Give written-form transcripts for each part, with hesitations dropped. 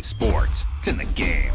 Sports. It's in the game.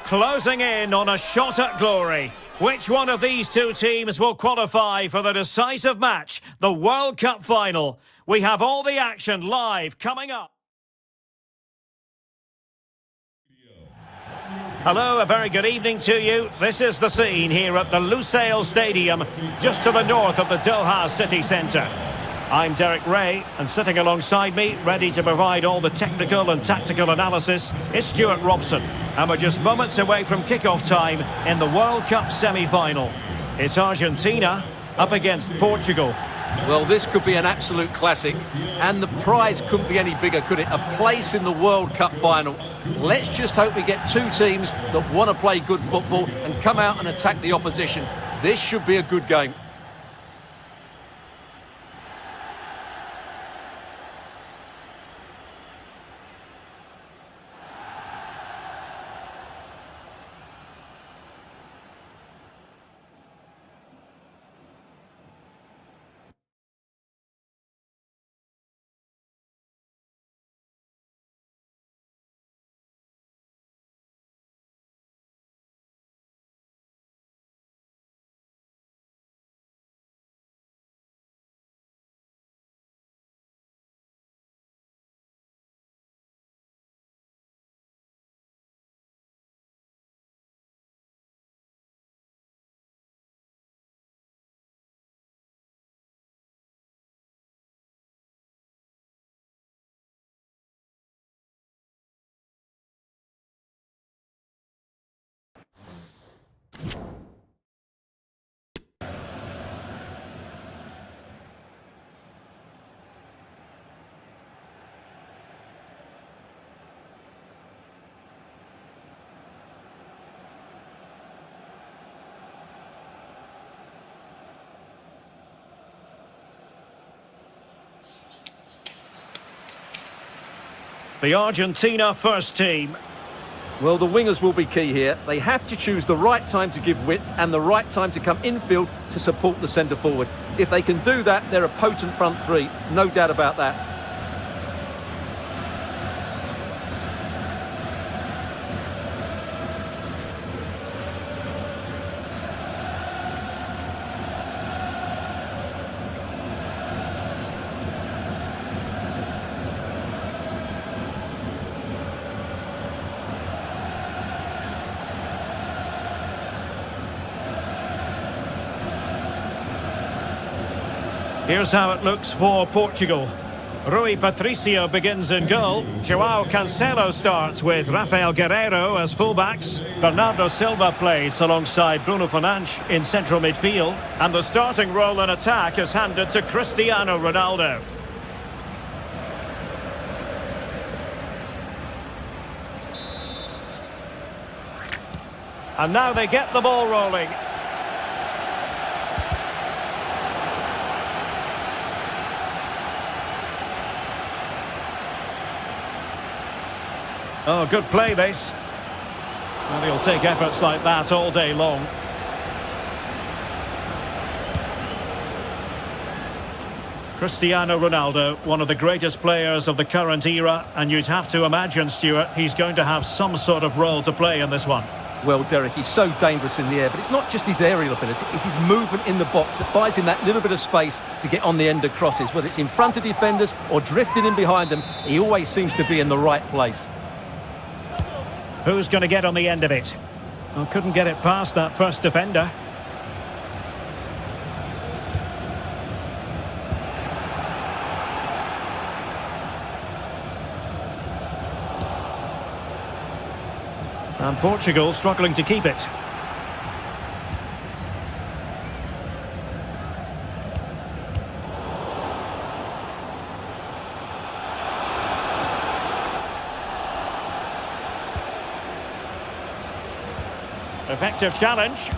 closing in on a shot at glory. Which one of these two teams will qualify for the decisive match, the World Cup final? We have all the action live coming up. Hello, a very good evening to you. This is the scene here at the Lusail Stadium, just to the north of the Doha city centre. I'm Derek Ray, and sitting alongside me, ready to provide all the technical and tactical analysis, is Stuart Robson. And we're just moments away from kick-off time in the World Cup semi-final. It's Argentina up against Portugal. Well, this could be an absolute classic, and the prize couldn't be any bigger, could it? A place in the World Cup final. Let's just hope we get two teams that want to play good football and come out and attack the opposition. This should be a good game. The Argentina first team. Well, the wingers will be key here. They have to choose the right time to give width and the right time to come infield to support the centre forward. If they can do that, they're a potent front three. No doubt about that. Here's how it looks for Portugal. Rui Patricio begins in goal. Joao Cancelo starts with Rafael Guerreiro as fullbacks. Bernardo Silva plays alongside Bruno Fernandes in central midfield. And the starting role in attack is handed to Cristiano Ronaldo. And now they get the ball rolling. Oh, good play this. And he'll take efforts like that all day long. Cristiano Ronaldo, one of the greatest players of the current era, and you'd have to imagine, Stuart, he's going to have some sort of role to play in this one. Well, Derek, he's so dangerous in the air, but it's not just his aerial ability, it's his movement in the box that buys him that little bit of space to get on the end of crosses. Whether it's in front of defenders or drifting in behind them, he always seems to be in the right place. Who's going to get on the end of it? Well, couldn't get it past that first defender. And Portugal struggling to keep it. Effective challenge.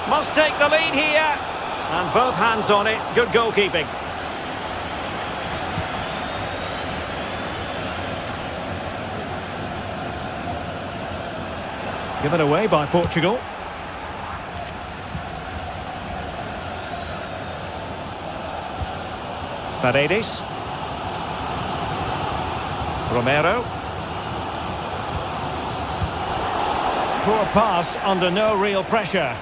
Must take the lead here. And both hands on it. Good goalkeeping. Given away by Portugal. Paredes. Romero. Poor pass under no real pressure.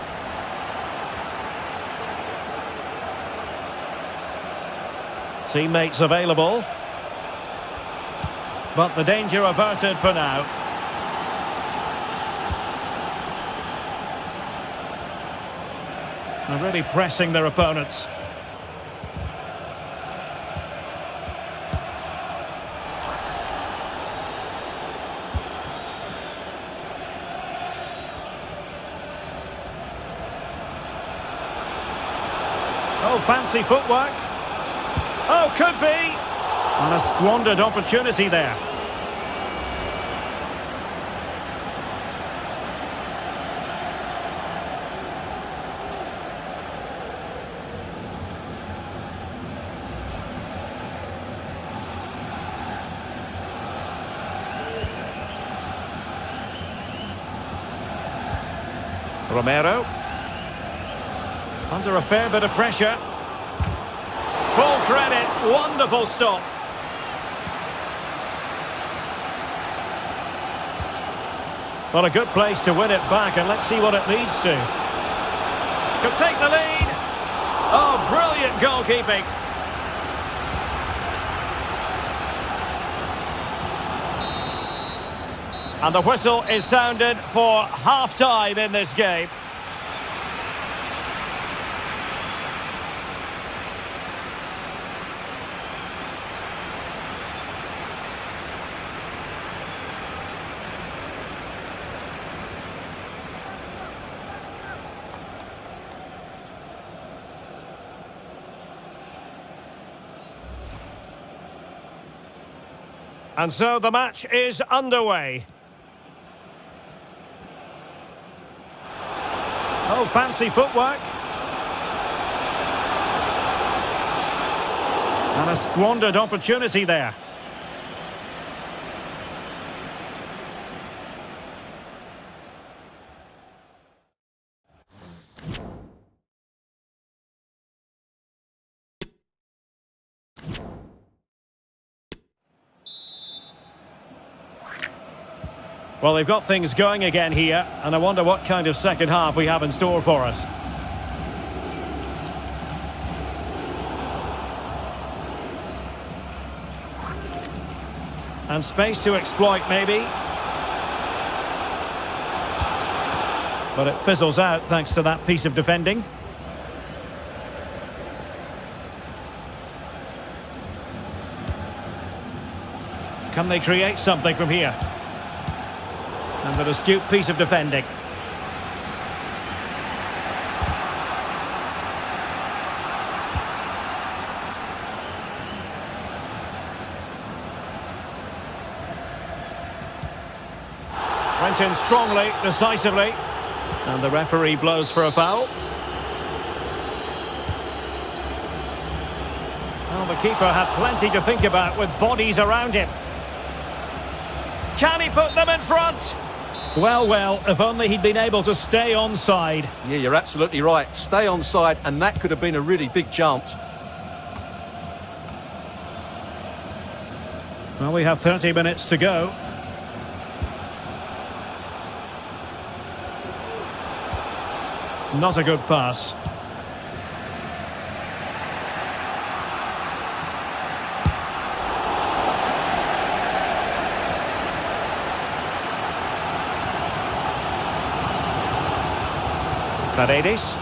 Teammates available. But the danger averted for now. They're really pressing their opponents. Oh, fancy footwork. Oh, could be. And a squandered opportunity there. Romero. Under a fair bit of pressure. Full credit, wonderful stop. Well, a good place to win it back, and let's see what it leads to. Could take the lead. Oh, brilliant goalkeeping. And the whistle is sounded for half-time in this game. And so the match is underway. Oh, fancy footwork. And a squandered opportunity there. Well, they've got things going again here, and I wonder what kind of second half we have in store for us. And space to exploit, maybe. But it fizzles out thanks to that piece of defending. Can they create something from here? And an astute piece of defending. Went in strongly, decisively. And the referee blows for a foul. Well, the keeper had plenty to think about with bodies around him. Can he put them in front? Well, if only he'd been able to stay onside. Yeah, you're absolutely right. Stay onside, and that could have been a really big chance. Well, we have 30 minutes to go. Not a good pass. Paredes.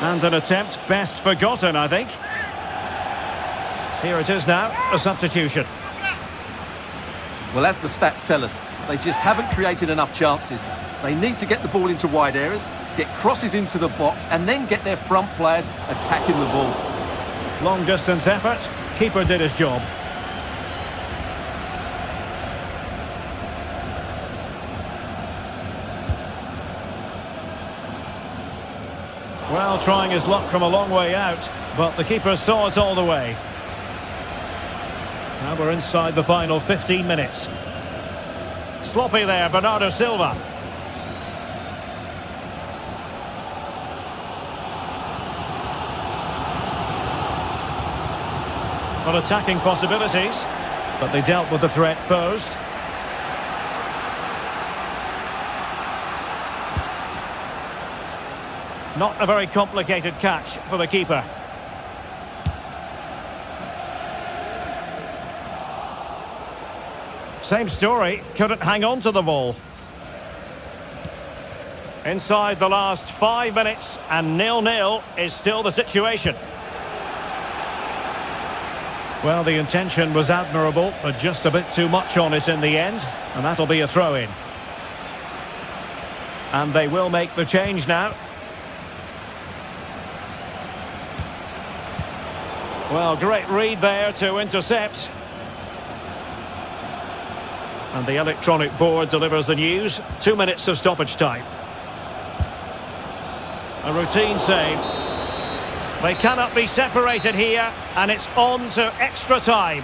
And an attempt best forgotten, I think. Here it is now, a substitution. Well, as the stats tell us, they just haven't created enough chances. They need to get the ball into wide areas, get crosses into the box, and then get their front players attacking the ball. Long distance effort. Keeper did his job. Well, trying his luck from a long way out, but the keeper saw it all the way. Now we're inside the final 15 minutes. sloppy there, Bernardo Silva. Well, attacking possibilities, but they dealt with the threat posed. Not a very complicated catch for the keeper. Same story, couldn't hang on to the ball. Inside the last 5 minutes, and 0-0 is still the situation. Well, the intention was admirable, but just a bit too much on it in the end, and that'll be a throw-in. And they will make the change now. Well, great read there to intercept. And the electronic board delivers the news. 2 minutes of stoppage time. A routine save. They cannot be separated here, and it's on to extra time.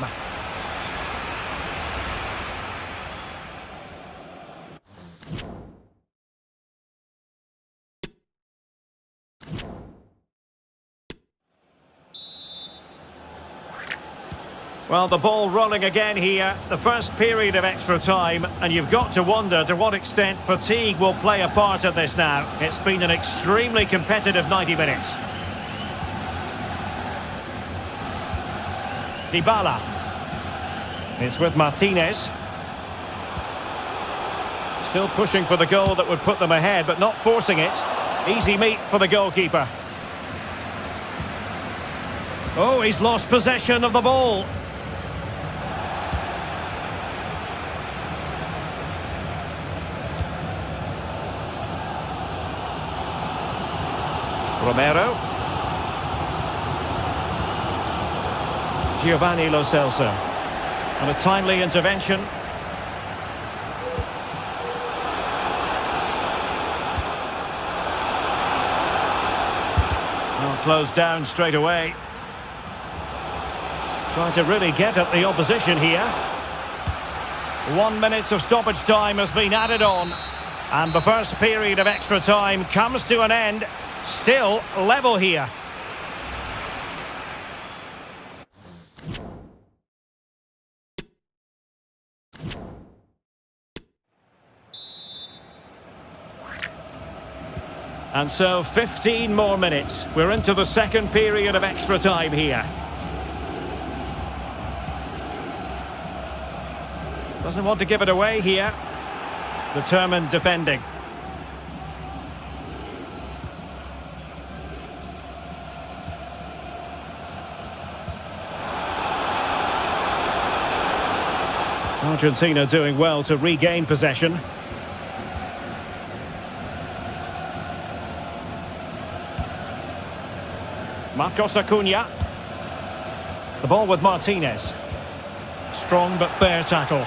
Well, the ball rolling again here, the first period of extra time, and you've got to wonder to what extent fatigue will play a part in this now. It's been an extremely competitive 90 minutes. Dybala. It's with Martinez. Still pushing for the goal that would put them ahead, but not forcing it. Easy meat for the goalkeeper. Oh, he's lost possession of the ball. Romero. Giovanni Lo Celso. And a timely intervention. Well, closed down straight away. Trying to really get at the opposition here. 1 minute of stoppage time has been added on. And the first period of extra time comes to an end. Still level here. And so 15 more minutes. We're into the second period of extra time here. Doesn't want to give it away here. Determined defending. Argentina doing well to regain possession. Marcos Acuna. The ball with Martinez. Strong but fair tackle.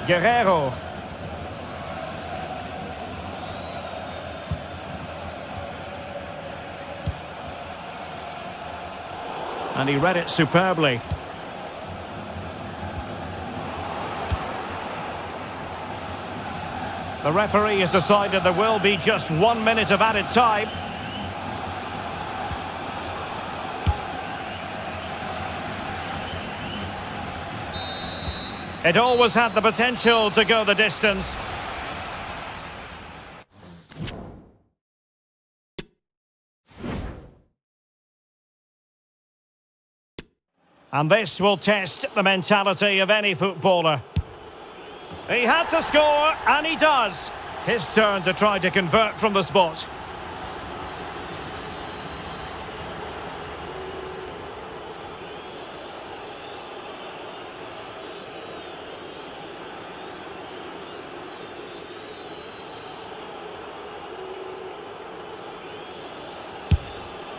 Guerrero. And he read it superbly. The referee has decided there will be just 1 minute of added time. It always had the potential to go the distance. And this will test the mentality of any footballer. He had to score, and he does. His turn to try to convert from the spot.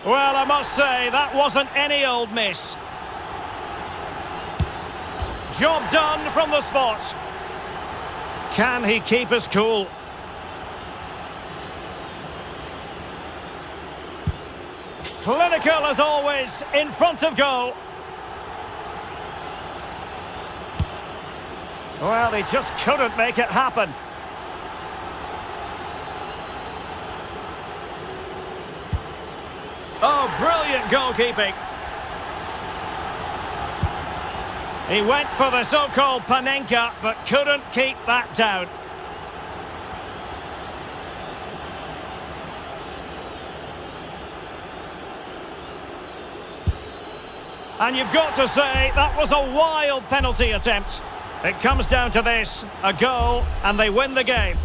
Well, I must say, that wasn't any old miss. Job done from the spot. Can he keep his cool? Clinical as always, in front of goal. Well, they just couldn't make it happen. Oh, brilliant goalkeeping. He went for the so-called Panenka, but couldn't keep that down. And you've got to say, that was a wild penalty attempt. It comes down to this, a goal, and they win the game.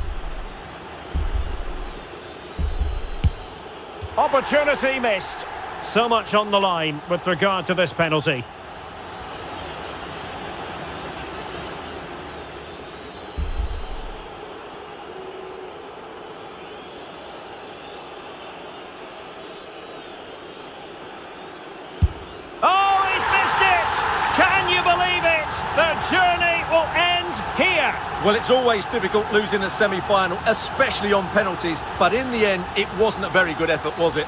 Opportunity missed. So much on the line with regard to this penalty. Oh, he's missed it! Can you believe it? Their journey will end here. Well, it's always difficult losing a semi-final, especially on penalties, but in the end, it wasn't a very good effort, was it?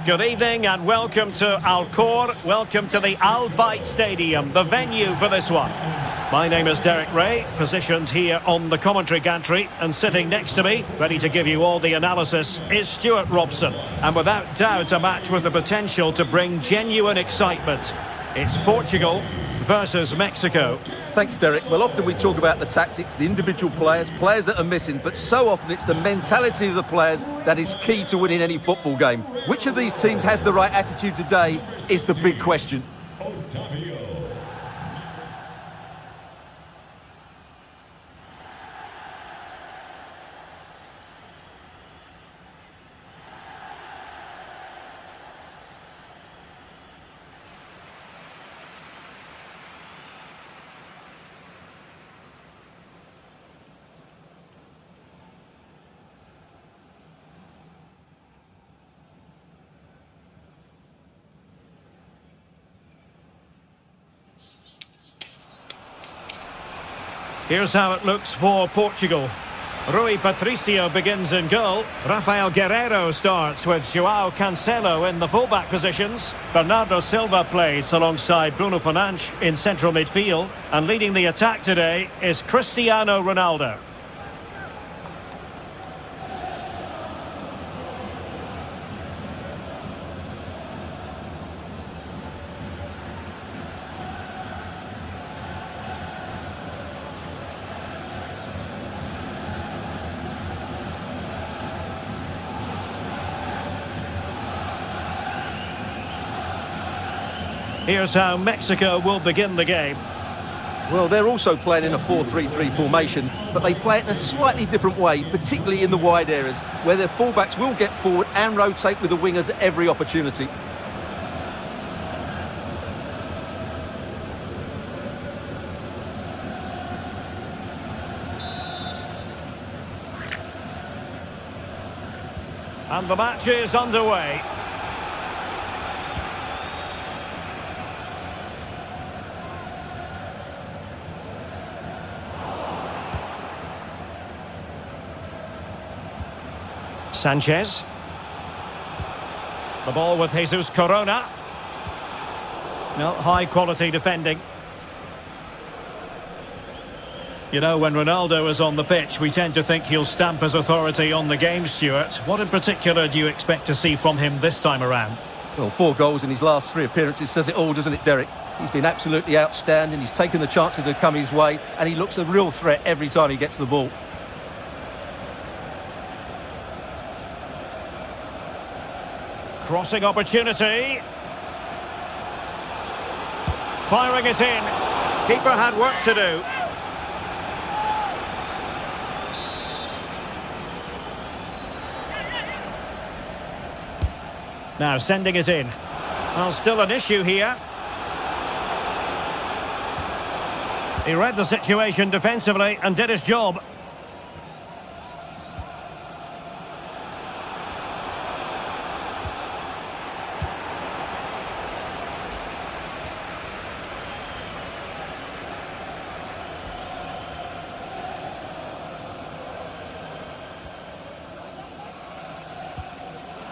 Good evening and welcome to Al Khor. Welcome to the Al Bayt Stadium, the venue for this one. My name is Derek Ray, positioned here on the commentary gantry, and sitting next to me, ready to give you all the analysis, is Stuart Robson. And without doubt, a match with the potential to bring genuine excitement. It's Portugal versus Mexico. Thanks, Derek. Well, often we talk about the tactics, the individual players that are missing, but so often it's the mentality of the players that is key to winning any football game. Which of these teams has the right attitude today is the big question. Here's how it looks for Portugal. Rui Patricio begins in goal. Rafael Guerreiro starts with João Cancelo in the fullback positions. Bernardo Silva plays alongside Bruno Fernandes in central midfield. And leading the attack today is Cristiano Ronaldo. Here's how Mexico will begin the game. Well, they're also playing in a 4-3-3 formation, but they play it in a slightly different way, particularly in the wide areas, where their fullbacks will get forward and rotate with the wingers at every opportunity. And the match is underway. Sanchez. The ball with Jesus Corona. No, high quality defending. You know, when Ronaldo is on the pitch, we tend to think he'll stamp his authority on the game, Stuart. What in particular do you expect to see from him this time around? Well, 4 goals in his last 3 appearances says it all, doesn't it, Derek? He's been absolutely outstanding. He's taken the chances that come his way, and he looks a real threat every time he gets the ball. Crossing opportunity. Firing it in. Keeper had work to do. Now sending it in. Well, still an issue here. He read the situation defensively and did his job.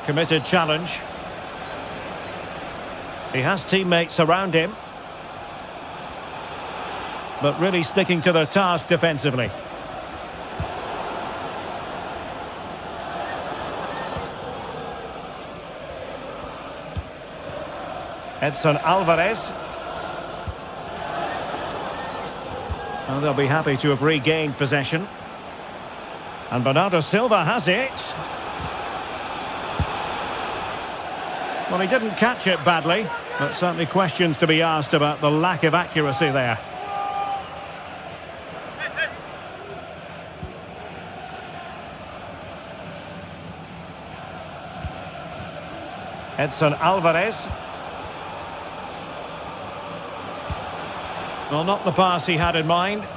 Committed challenge. He has teammates around him, but really sticking to their task defensively. Edson Alvarez. And they'll be happy to have regained possession. And Bernardo Silva has it. Well, he didn't catch it badly, but certainly questions to be asked about the lack of accuracy there. Edson Alvarez. Well, not the pass he had in mind.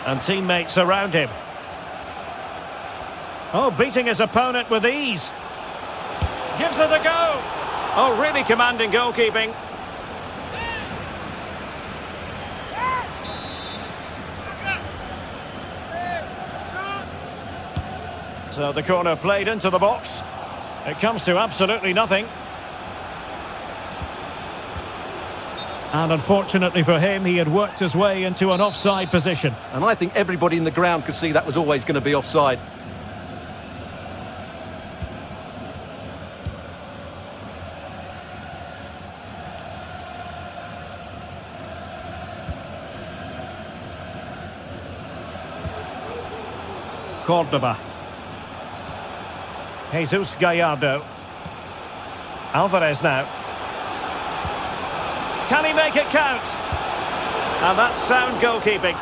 And teammates around him. Oh, beating his opponent with ease. Gives it a go. Oh, really commanding goalkeeping. So the corner played into the box. It comes to absolutely nothing. And unfortunately for him, he had worked his way into an offside position. And I think everybody in the ground could see that was always going to be offside. Cordoba. Jesus Gallardo. Alvarez now. Can he make it count? And that's sound goalkeeping.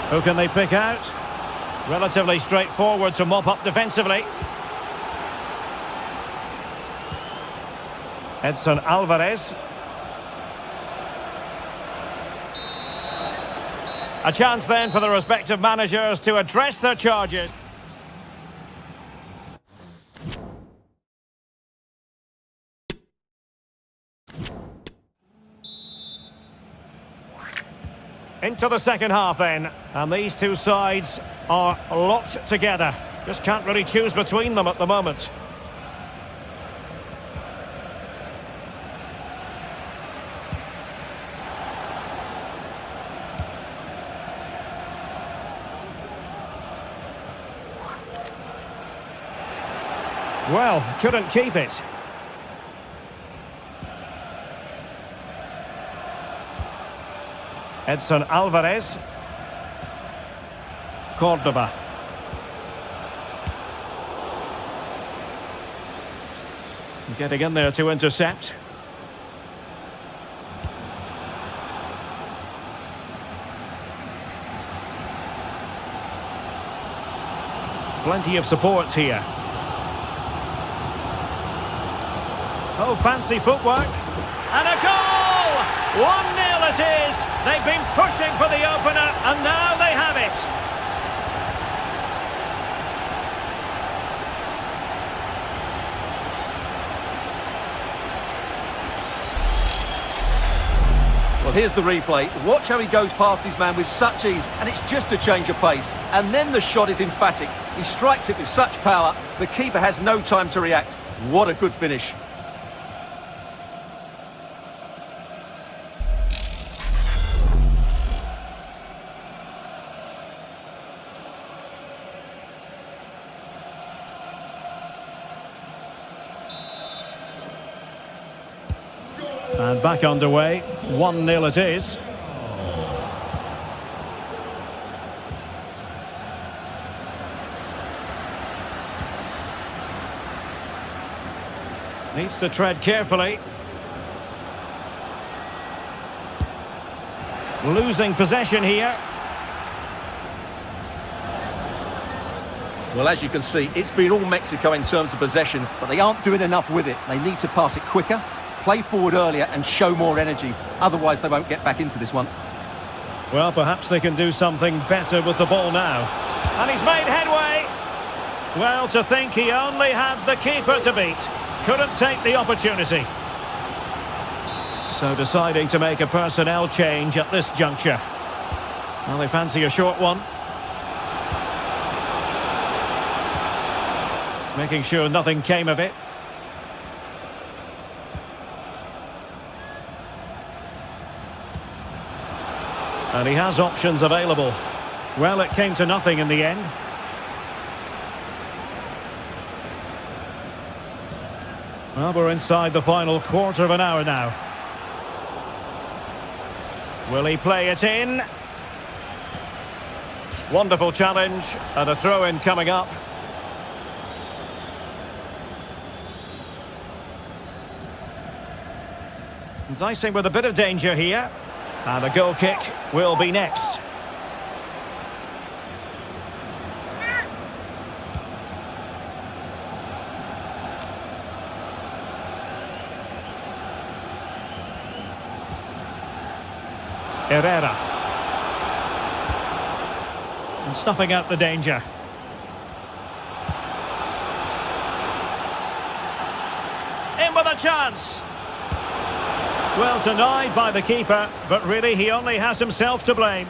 Who can they pick out? Relatively straightforward to mop up defensively. Edson Alvarez. A chance then for the respective managers to address their charges. Into the second half then, and these two sides are locked together. Just can't really choose between them at the moment. Well, couldn't keep it. Edson Alvarez. Cordoba. Getting in there to intercept. Plenty of support here. Oh, fancy footwork. And a goal! 1-0 it is. They've been pushing for the opener, and now they have it. Well, Here's the replay. Watch how he goes past his man with such ease, and it's just a change of pace. And then the shot is emphatic. He strikes it with such power, the keeper has no time to react. What a good finish. And back underway, 1-0 it is. Needs to tread carefully. Losing possession here. Well, as you can see, it's been all Mexico in terms of possession, but they aren't doing enough with it. They need to pass it quicker, play forward earlier and show more energy. Otherwise, they won't get back into this one. Well, perhaps they can do something better with the ball now. And he's made headway. Well, to think he only had the keeper to beat. Couldn't take the opportunity. So deciding to make a personnel change at this juncture. Well, they fancy a short one. Making sure nothing came of it. And he has options available. Well, it came to nothing in the end. Well, we're inside the final quarter of an hour now. Will he play it in? Wonderful challenge, and a throw-in coming up. Dicing with a bit of danger here. And a goal kick will be next. Herrera. And snuffing out the danger. In with a chance. Well, denied by the keeper, but really he only has himself to blame.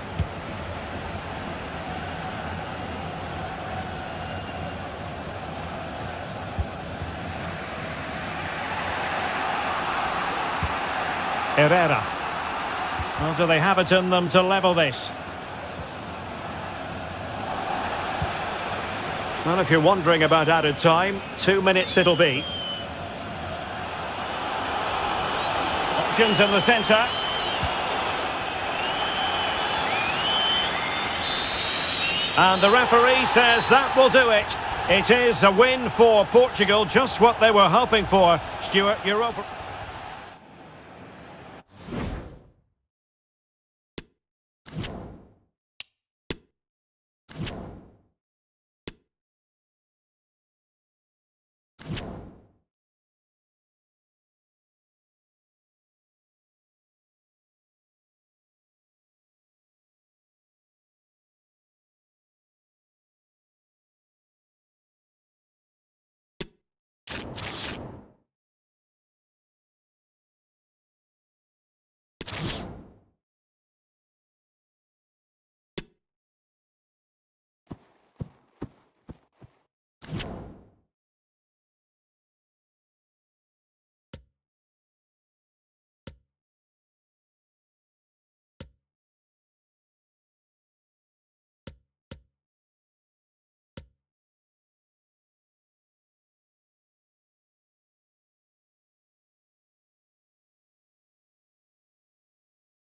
Herrera. Well, do they have it in them to level this? Well, if you're wondering about added time, 2 minutes it'll be. Options in the centre. And the referee says that will do it. It is a win for Portugal, just what they were hoping for. Stuart, you're over.